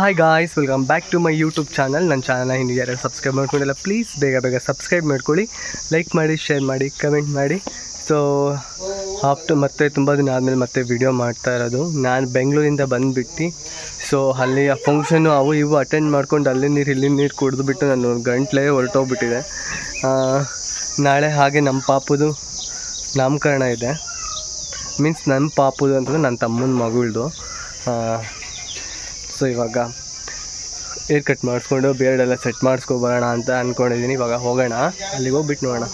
Hi guys, welcome back to my YouTube channel. ನನ್ನ ಚಾನಲ್ನ ಇನ್ನು ಯಾರು ಸಬ್ಸ್ಕ್ರೈಬ್ ಮಾಡ್ಕೊಂಡಿಲ್ಲ ಪ್ಲೀಸ್ ಬೇಗ ಸಬ್ಸ್ಕ್ರೈಬ್ ಮಾಡ್ಕೊಳ್ಳಿ, ಲೈಕ್ ಮಾಡಿ, ಶೇರ್ ಮಾಡಿ, ಕಮೆಂಟ್ ಮಾಡಿ. ಸೊ ಆಫ್ಟರ್ ಮತ್ತೆ ತುಂಬ ದಿನ ಆದಮೇಲೆ ಮತ್ತೆ ವಿಡಿಯೋ ಮಾಡ್ತಾ ಇರೋದು. ನಾನು ಬೆಂಗಳೂರಿಂದ ಬಂದುಬಿಟ್ಟು ಸೊ ಅಲ್ಲಿ ಆ ಫಂಕ್ಷನ್ನು ಅವು ಇವು ಅಟೆಂಡ್ ಮಾಡ್ಕೊಂಡು ಅಲ್ಲಿ ನೀರು ಇಲ್ಲಿ ನೀರು ಕುಡಿದ್ಬಿಟ್ಟು ನಾನು ಗಂಟ್ಲೇ ಹೊರಟೋಗ್ಬಿಟ್ಟಿದೆ. ನಾಳೆ ಹಾಗೆ ನಮ್ಮ ಪಾಪುದು ನಾಮಕರಣ ಇದೆ. ಮೀನ್ಸ್ ನನ್ನ ಪಾಪುದು ಅಂತಂದರೆ ನನ್ನ ತಮ್ಮನ ಮಗಳದು. ಸೊ ಇವಾಗ ಏರ್ ಕಟ್ ಮಾಡಿಸ್ಕೊಂಡು ಬೇರೆಡೆಲ್ಲ ಸೆಟ್ ಮಾಡಿಸ್ಕೊಬರೋಣ ಅಂತ ಅಂದ್ಕೊಂಡಿದ್ದೀನಿ. ಇವಾಗ ಹೋಗೋಣ, ಅಲ್ಲಿಗೆ ಹೋಗ್ಬಿಟ್ಟು ನೋಡೋಣ.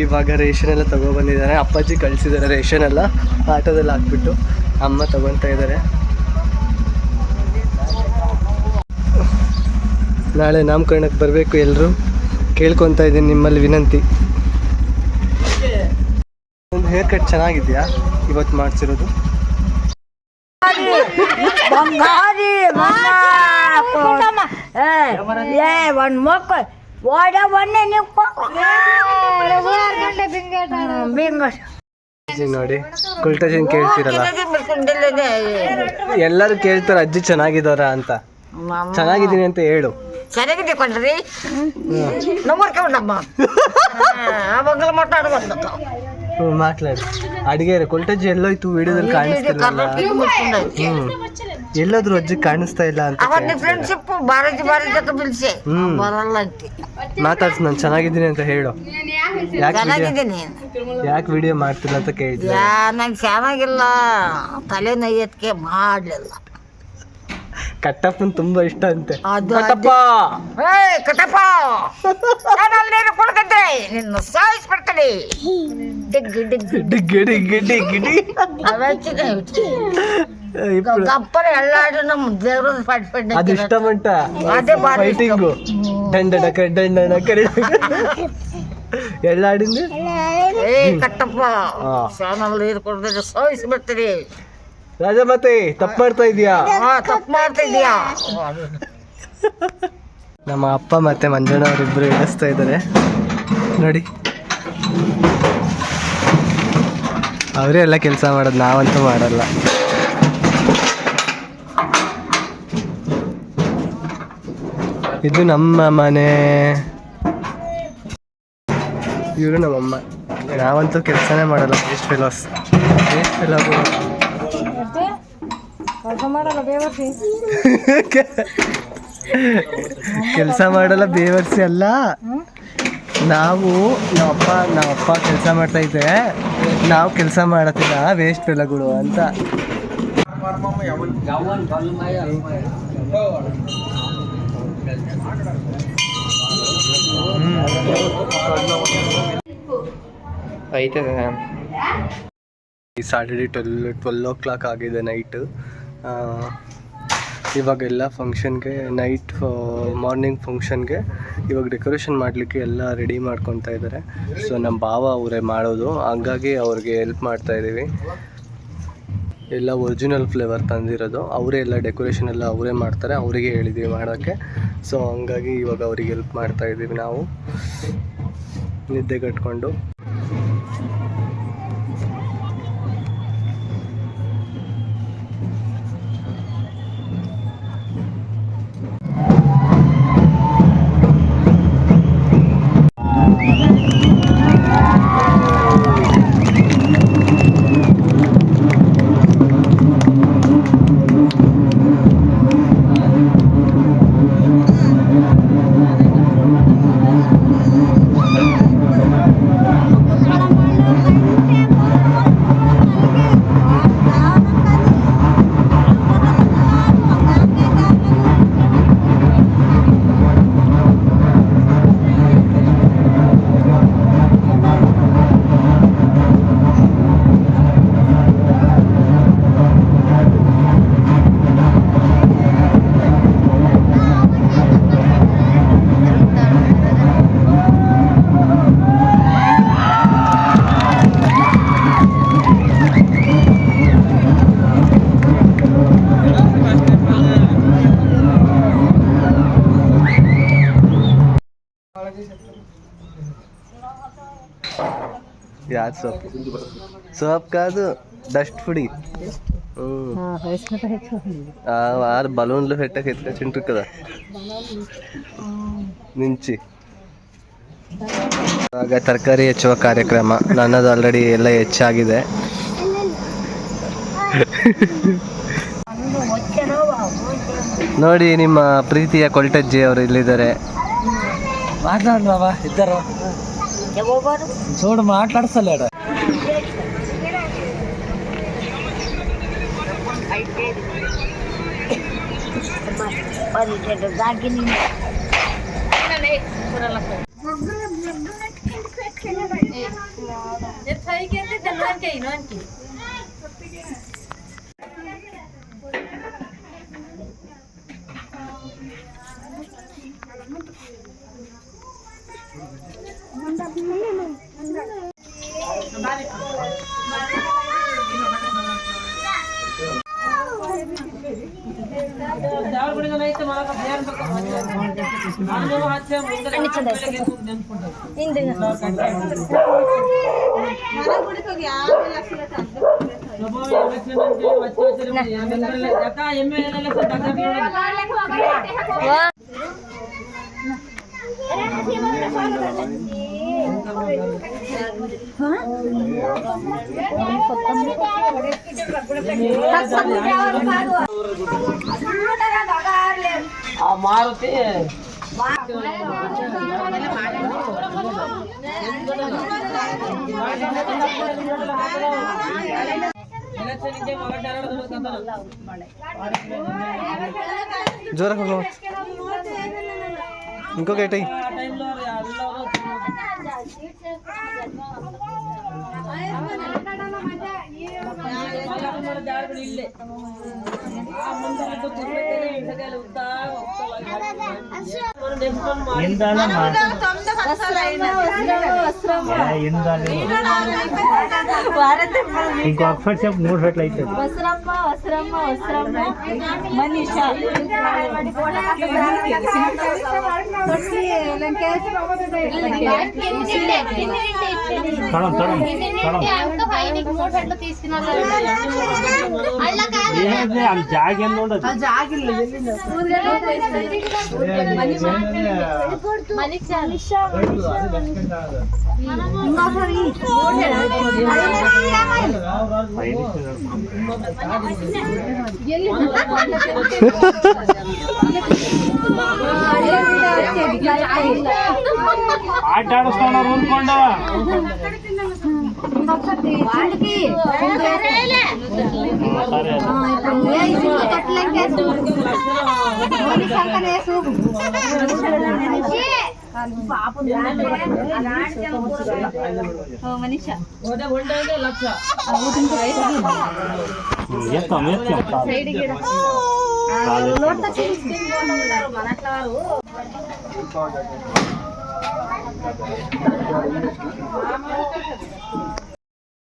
ಇವಾಗ ರೇಷನ್ ಎಲ್ಲ ತೊಗೊಬಂದಿದ್ದಾರೆ. ಅಪ್ಪಾಜಿ ಕಳಿಸಿದ್ದಾರೆ ರೇಷನ್ ಎಲ್ಲ ಆಟೋದಲ್ಲಿ ಹಾಕ್ಬಿಟ್ಟು. ಅಮ್ಮ ತೊಗೊತಾ ಇದ್ದಾರೆ. ನಾಳೆ ನಾಮಕರಣಕ್ಕೆ ಬರಬೇಕು ಎಲ್ಲರೂ, ಕೇಳ್ಕೊತಾ ಇದ್ದೀನಿ ನಿಮ್ಮಲ್ಲಿ ವಿನಂತಿ. ಒಂದು ಹೇರ್ ಕಟ್ ಚೆನ್ನಾಗಿದೆಯಾ ಇವತ್ತು ಮಾಡಿಸಿರೋದು? ನೋಡಿ ಕುಲ್ಟೇಶನ್ ಕೇಳ್ತಿರಲ್ಲ, ಎಲ್ಲರೂ ಕೇಳ್ತಾರೆ ಅಜ್ಜಿ ಚೆನ್ನಾಗಿದ್ದಾರ ಅಂತ. ಚೆನ್ನಾಗಿದ್ದೀನಿ ಅಂತ ಹೇಳು. ಚೆನ್ನಾಗಿದೆ ಕಣ್ರಿ, ಮಾತಾಡಿ. ಅಡಿಗೆ ಕುಲ್ಟಜ್ಜಿ ಎಲ್ಲೋಯ್ತು ವಿಡಿಯೋದಲ್ಲಿ ಕಾಣಿಸ್ತಿಲ್ಲ. ಎಲ್ಲಾದ್ರೂ ಅಜ್ಜಿ ಕಾಣಿಸ್ತಾ ಇಲ್ಲ ಅಂತ ಮಾತಾಡ್ಸ್. ನಾನು ಚೆನ್ನಾಗಿದ್ದೀನಿ ಅಂತ ಹೇಳು. ಯಾಕೆ ವಿಡಿಯೋ ಮಾಡ್ತಿಲ್ಲ ಅಂತ ಕೇಳಿದ್ದೆ. ನಂಗೆ ಚೆನ್ನಾಗಿಲ್ಲ, ತಲೆ ನೈಯತ್ಕೆ ಮಾಡ್ಲಿಲ್ಲ. ಕಟ್ಟಪ್ಪನ್ ತುಂಬಾ ಇಷ್ಟ ಅಂತೆ. ನಿನ್ನ ಸಾಯಿಸ್ಬಿಡ್ತೀನಿ. ಎಲ್ಲಾಡು ನಮ್ಮ ದೇವ್ರ ಅದಿಷ್ಟ ಮಂಟ ಫೈಟಿಂಗು ದಂಡನ ದಂಡನ ಕರಿ ಎಲ್ಲಾಡಿಂದ ಕಟ್ಟಪ್ಪ ಚಾನಲ್ ನೀರು ಕೊಡ್ತಾರೆ ಸಾಯಿಸ್ಬಿಡ್ತೀನಿ. ರಾಜ ಮತ್ತೆ ತಪ್ಪು ಮಾಡ್ತಾ ಇದೀಯಾ? ತಪ್ಪು ಮಾಡ್ತಾ ಇದೀಯಾ? ನಮ್ಮ ಅಪ್ಪ ಮತ್ತೆ ಮಂಜಣ್ಣ ಅವರಿಬ್ಬರು ಎಣಿಸ್ತಾ ಇದ್ದಾರೆ ನೋಡಿ. ಅವರೇ ಎಲ್ಲ ಕೆಲಸ ಮಾಡೋದು, ನಾವಂತೂ ಮಾಡಲ್ಲ. ಇದು ನಮ್ಮ ಮನೆ, ಇವರು ನಮ್ಮಮ್ಮ. ನಾವಂತೂ ಕೆಲಸನೇ ಮಾಡಲ್ಲ. Waste fellows, waste fellow. ಕೆಲಸ ಮಾಡಲ್ಲ ಬೇವರ್ಸಿ ಅಲ್ಲ. ನಾವು ನಮ್ಮಪ್ಪ ಕೆಲಸ ಮಾಡ್ತಾ ಇದ್ದೆ, ನಾವು ಕೆಲಸ ಮಾಡತ್ತಿಲ್ಲ, ವೇಸ್ಟ್ ಫೆಲೋಗಳು ಅಂತ. ಐತೆ ಈ ಸಾಟರ್ಡೆ 12 ಆಗಿದೆ ನೈಟು. ಇವಾಗೆಲ್ಲ ಫಂಕ್ಷನ್ಗೆ ನೈಟ್ ಮಾರ್ನಿಂಗ್ ಫಂಕ್ಷನ್ಗೆ ಇವಾಗ ಡೆಕೋರೇಷನ್ ಮಾಡಲಿಕ್ಕೆ ಎಲ್ಲ ರೆಡಿ ಮಾಡ್ಕೊತಾ ಇದ್ದಾರೆ. ಸೊ ನಮ್ಮ ಭಾವ ಅವರೇ ಮಾಡೋದು, ಹಂಗಾಗಿ ಅವ್ರಿಗೆ ಹೆಲ್ಪ್ ಮಾಡ್ತಾಯಿದ್ದೀವಿ. ಎಲ್ಲ ಒರಿಜಿನಲ್ ಫ್ಲೇವರ್ ತಂದಿರೋದು ಅವರೇ, ಎಲ್ಲ ಡೆಕೋರೇಷನ್ ಎಲ್ಲ ಅವರೇ ಮಾಡ್ತಾರೆ, ಅವರಿಗೆ ಹೇಳಿದ್ದೀವಿ ಮಾಡೋಕ್ಕೆ. ಸೊ ಹಂಗಾಗಿ ಇವಾಗ ಅವ್ರಿಗೆ ಹೆಲ್ಪ್ ಮಾಡ್ತಾಯಿದ್ದೀವಿ ನಾವು ನಿದ್ದೆ ಕಟ್ಕೊಂಡು. యాద్ సోప్ కాదు, డస్ట్ ఫుడి. ಆರು ಬಲೂನ್ಲು ಹೆಟ್ಟಕ್ಕೆ ಎತ್ಕೊಂಡ್ರು ಕದ ನಿಂಚಿ. ಆಗ ತರಕಾರಿ ಹೆಚ್ಚುವ ಕಾರ್ಯಕ್ರಮ ನನ್ನದು ಆಲ್ರೆಡಿ ಎಲ್ಲ ಹೆಚ್ಚಾಗಿದೆ. ನೋಡಿ ನಿಮ್ಮ ಪ್ರೀತಿಯ ಕೊಲ್ಟಜ್ಜಿ ಅವರು ಇಲ್ಲಿದ್ದಾರೆ. ಮಾತಾಡ್ರವ ಇದ್ದಾರ ನೋಡು ಮಾತಾಡ್ಸಲ್ಲ. ಮಾರುತಿ ಜೋರ ఇంకో గేట్ అయ్యి ఇంకో అక్షర్ చెప్పు 3 రెట్లు అవుతుంది. మనీషా జాగిల్ల ఆట ఆడుస్తున్నారు ఊరుకోండ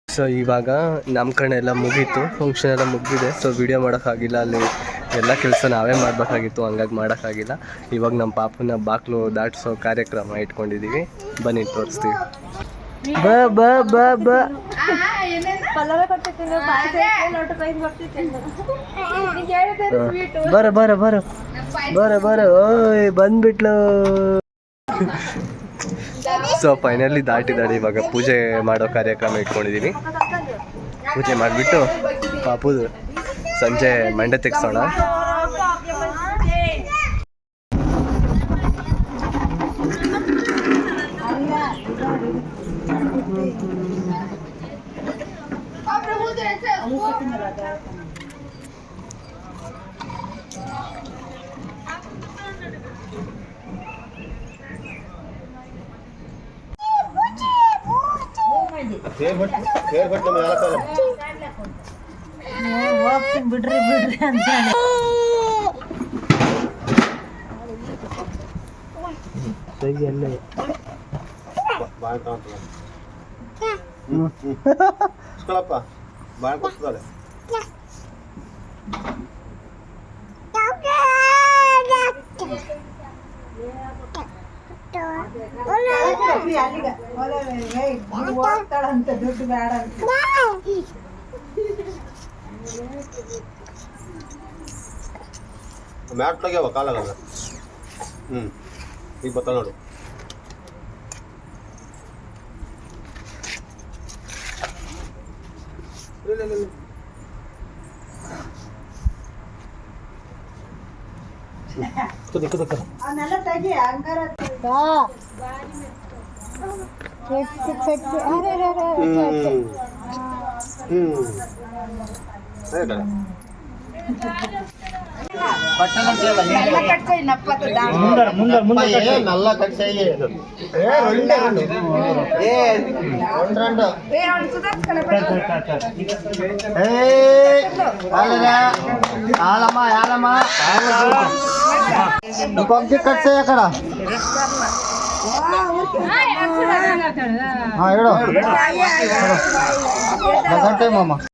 ಸೊ ಇವಾಗ ನಮ್ಮ ಕಡೆ ಎಲ್ಲ ಮುಗೀತು, ಫಂಕ್ಷನ್ ಎಲ್ಲ ಮುಗಿದಿದೆ. ಸೊ ವಿಡಿಯೋ ಮಾಡೋಕ್ಕಾಗಿಲ್ಲ, ಅಲ್ಲಿ ಎಲ್ಲ ಕೆಲಸ ನಾವೇ ಮಾಡಬೇಕಾಗಿತ್ತು, ಹಂಗಾಗಿ ಮಾಡೋಕ್ಕಾಗಿಲ್ಲ. ಇವಾಗ ನಮ್ಮ ಪಾಪನ ಬಾಕ್ಲು ದಾಟಿಸೋ ಕಾರ್ಯಕ್ರಮ ಇಟ್ಕೊಂಡಿದ್ದೀವಿ, ಬನ್ನಿ ತೋರಿಸ್ತೀವಿ. ಬರ ಓಯ್ ಬಂದ್ಬಿಟ್ಲು. ಸೊ ಫೈನಲಿ ದಾಟಿದಾಡಿ ಇವಾಗ ಪೂಜೆ ಮಾಡೋ ಕಾರ್ಯಕ್ರಮ ಇಟ್ಕೊಂಡಿದ್ದೀವಿ. ಪೂಜೆ ಮಾಡಿಬಿಟ್ಟು ಪಾಪುದು ಸಂಜೆ ಮಂಡೆ ತೆಗ್ಸೋಣ. ಬಿಡ್ರಿ ಅಂತ ಬಾಳ್ ಕೊಡ್ತಾರೆ. ಹೋಗ್ತಾಳಂತ ದುಡ್ಡು ಬೇಡ ಅಂತ. ಮ್ಯಾಟ್ ತೆಗ್ಯಾವ ಕಾಲಾಗಲ್ಲ. ಈಗ ಬರ್ತಾವ ನೋಡು. ಅವನ್ನೆಲ್ಲ ತೆಗಿ ಹಂಗಾರ నల్ల కట్ చేయలేదు ఇంకొకటి కట్ చేయ అక్కడ ఏడో మామ